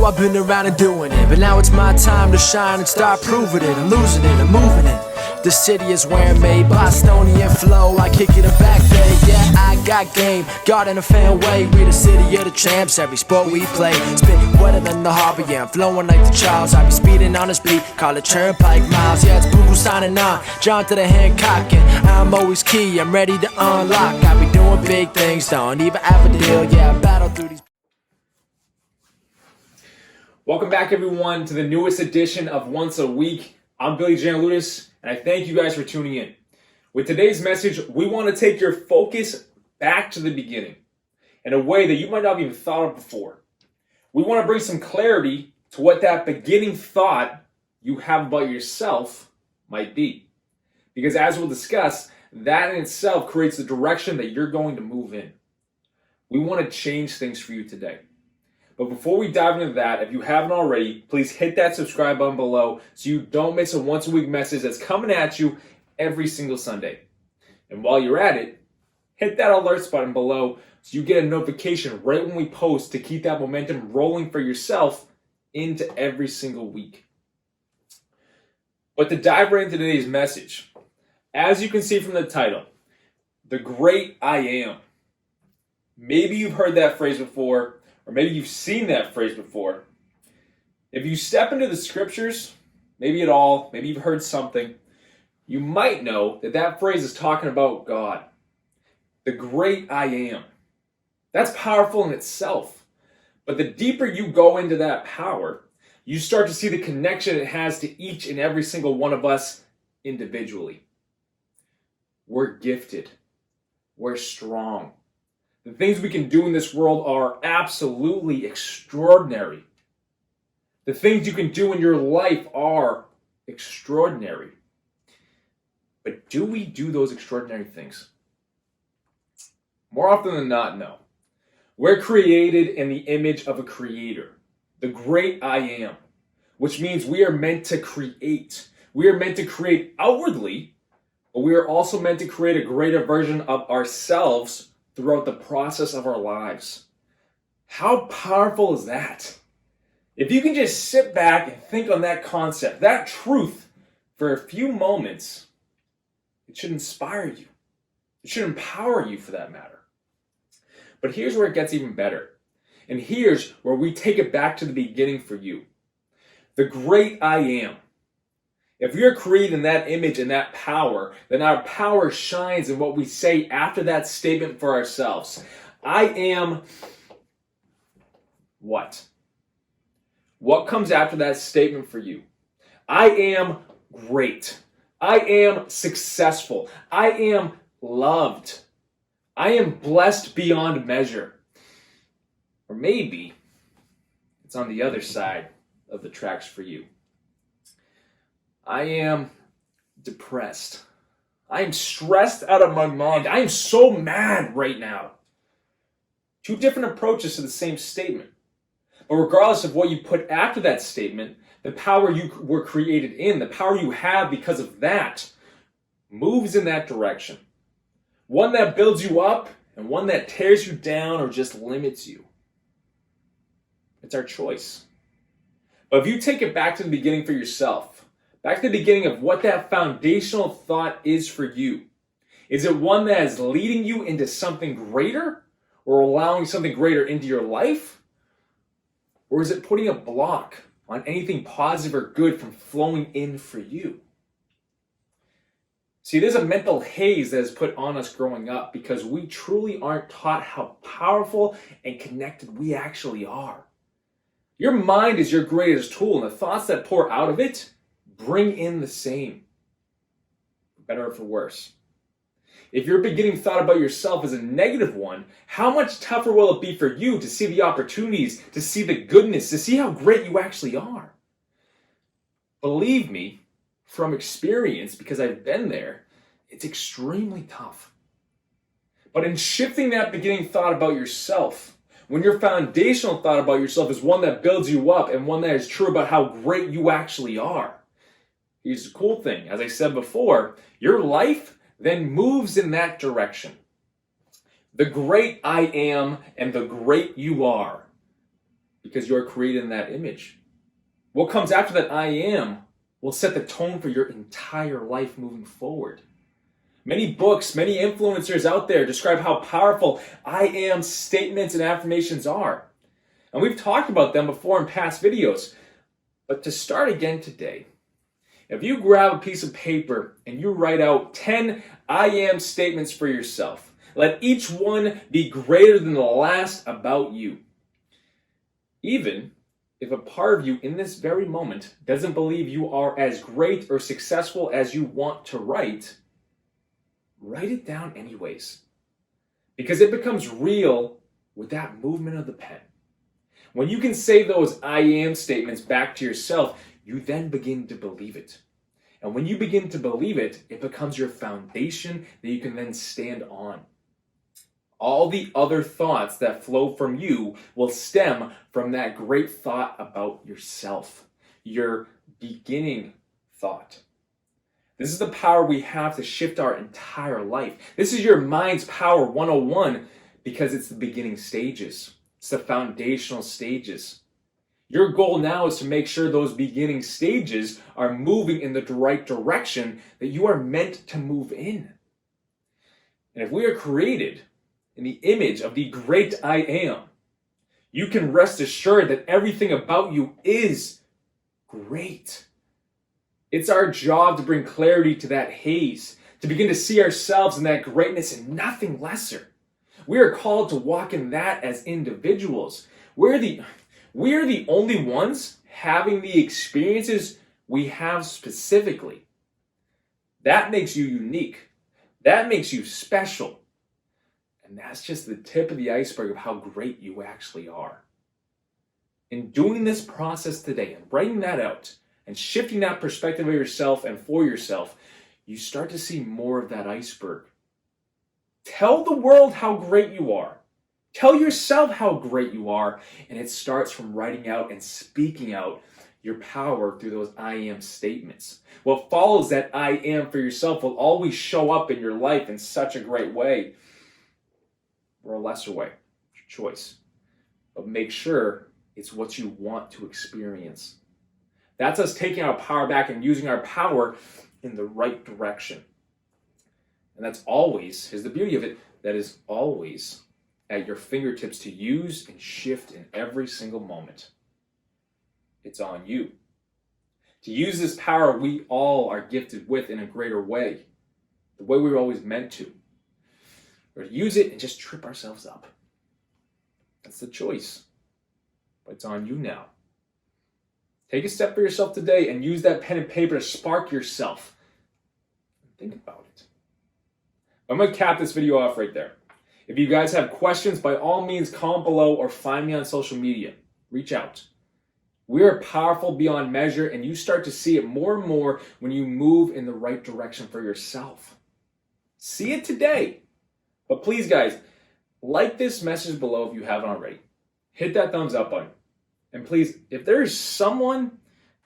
I've been around and doing it, but now it's my time to shine and start proving it. I'm losing it, I'm moving it. The city is where I'm made, Bostonian flow, I kick it in back bay. Yeah, I got game, God in a fan way. We the city of the champs, every sport we play. Spit wetter than the harbor, yeah, I'm flowing like the Charles. I be speeding on this beat, call it Turnpike Miles. Yeah, it's Boo signing on, John to the Hancock, and I'm always key, I'm ready to unlock. I be doing big things, don't even have a deal, yeah, I battle through these. Welcome back, everyone, to the newest edition of Once a Week. I'm Billy Janeludis, and I thank you guys for tuning in. With today's message, we want to take your focus back to the beginning in a way that you might not have even thought of before. We want to bring some clarity to what that beginning thought you have about yourself might be. Because as we'll discuss, that in itself creates the direction that you're going to move in. We want to change things for you today. But before we dive into that, if you haven't already, please hit that subscribe button below so you don't miss a once a week message that's coming at you every single Sunday. And while you're at it, hit that alerts button below so you get a notification right when we post to keep that momentum rolling for yourself into every single week. But to dive right into today's message, as you can see from the title, the great I am. Maybe you've heard that phrase before, or maybe you've seen that phrase before. If you step into the scriptures, maybe at all, maybe you've heard something, you might know that that phrase is talking about God. The great I am. That's powerful in itself. But the deeper you go into that power, you start to see the connection it has to each and every single one of us individually. We're gifted. We're strong. The things we can do in this world are absolutely extraordinary. The things you can do in your life are extraordinary. But do we do those extraordinary things? More often than not, no. We're created in the image of a creator, the great I am, which means we are meant to create. We are meant to create outwardly, but we are also meant to create a greater version of ourselves throughout the process of our lives. How powerful is that? If you can just sit back and think on that concept, that truth, for a few moments, it should inspire you. It should empower you for that matter. But here's where it gets even better. And here's where we take it back to the beginning for you. The great I am. If you're created in that image and that power, then our power shines in what we say after that statement for ourselves. I am what? What comes after that statement for you? I am great. I am successful. I am loved. I am blessed beyond measure. Or maybe it's on the other side of the tracks for you. I am depressed. I am stressed out of my mind. I am so mad right now. Two different approaches to the same statement. But regardless of what you put after that statement, the power you were created in, the power you have because of that, moves in that direction. One that builds you up and one that tears you down or just limits you. It's our choice. But if you take it back to the beginning for yourself, back to the beginning of what that foundational thought is for you. Is it one that is leading you into something greater or allowing something greater into your life? Or is it putting a block on anything positive or good from flowing in for you? See, there's a mental haze that is put on us growing up because we truly aren't taught how powerful and connected we actually are. Your mind is your greatest tool, and the thoughts that pour out of it bring in the same, for better or for worse. If your beginning thought about yourself is a negative one, how much tougher will it be for you to see the opportunities, to see the goodness, to see how great you actually are? Believe me, from experience, because I've been there, it's extremely tough. But in shifting that beginning thought about yourself, when your foundational thought about yourself is one that builds you up and one that is true about how great you actually are, here's the cool thing. As I said before, your life then moves in that direction. The great I am and the great you are because you're created in that image. What comes after that I am will set the tone for your entire life moving forward. Many books, many influencers out there describe how powerful I am statements and affirmations are. And we've talked about them before in past videos. But to start again today, if you grab a piece of paper and you write out 10 I am statements for yourself, let each one be greater than the last about you. Even if a part of you in this very moment doesn't believe you are as great or successful as you want to write it down anyways. Because it becomes real with that movement of the pen. When you can say those I am statements back to yourself, you then begin to believe it. And when you begin to believe it, it becomes your foundation that you can then stand on. All the other thoughts that flow from you will stem from that great thought about yourself, your beginning thought. This is the power we have to shift our entire life. This is your mind's power 101 because it's the beginning stages. It's the foundational stages. Your goal now is to make sure those beginning stages are moving in the right direction that you are meant to move in. And if we are created in the image of the great I am, you can rest assured that everything about you is great. It's our job to bring clarity to that haze, to begin to see ourselves in that greatness and nothing lesser. We are called to walk in that as individuals. We're the only ones having the experiences we have specifically. That makes you unique. That makes you special. And that's just the tip of the iceberg of how great you actually are. In doing this process today and writing that out and shifting that perspective of yourself and for yourself, you start to see more of that iceberg. Tell the world how great you are. Tell yourself how great you are. And it starts from writing out and speaking out your power through those I am statements. What follows that I am for yourself will always show up in your life in such a great way or a lesser way. It's your choice. But make sure it's what you want to experience. That's us taking our power back and using our power in the right direction. And that's always, here's the beauty of it, that is always at your fingertips to use and shift in every single moment. It's on you. To use this power we all are gifted with in a greater way, the way we were always meant to. Or to use it and just trip ourselves up. That's the choice. But it's on you now. Take a step for yourself today and use that pen and paper to spark yourself. Think about it. I'm going to cap this video off right there. If you guys have questions, by all means, comment below or find me on social media. Reach out. We are powerful beyond measure, and you start to see it more and more when you move in the right direction for yourself. See it today. But please, guys, like this message below if you haven't already. Hit that thumbs up button. And please, if there is someone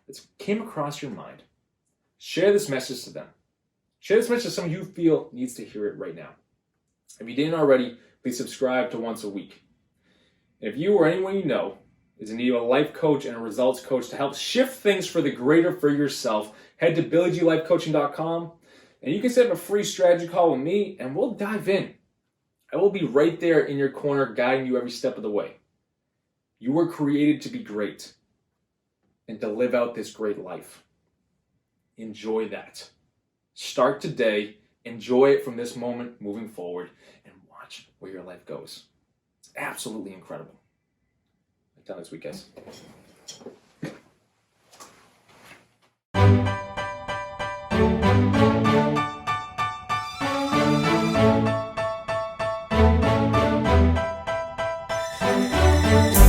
that came across your mind, share this message to them. Share this message to someone you feel needs to hear it right now. If you didn't already, please subscribe to Once a Week. And if you or anyone you know is in need of a life coach and a results coach to help shift things for the greater for yourself, head to BillyGLifeCoaching.com and you can set up a free strategy call with me and we'll dive in. I will be right there in your corner guiding you every step of the way. You were created to be great and to live out this great life. Enjoy that. Start today, enjoy it from this moment moving forward, and watch where your life goes. It's absolutely incredible. Until next week, guys.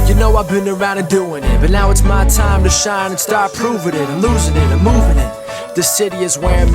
You know I've been around and doing it, but now it's my time to shine and start proving it. I'm losing it, I'm moving it. The city is where I'm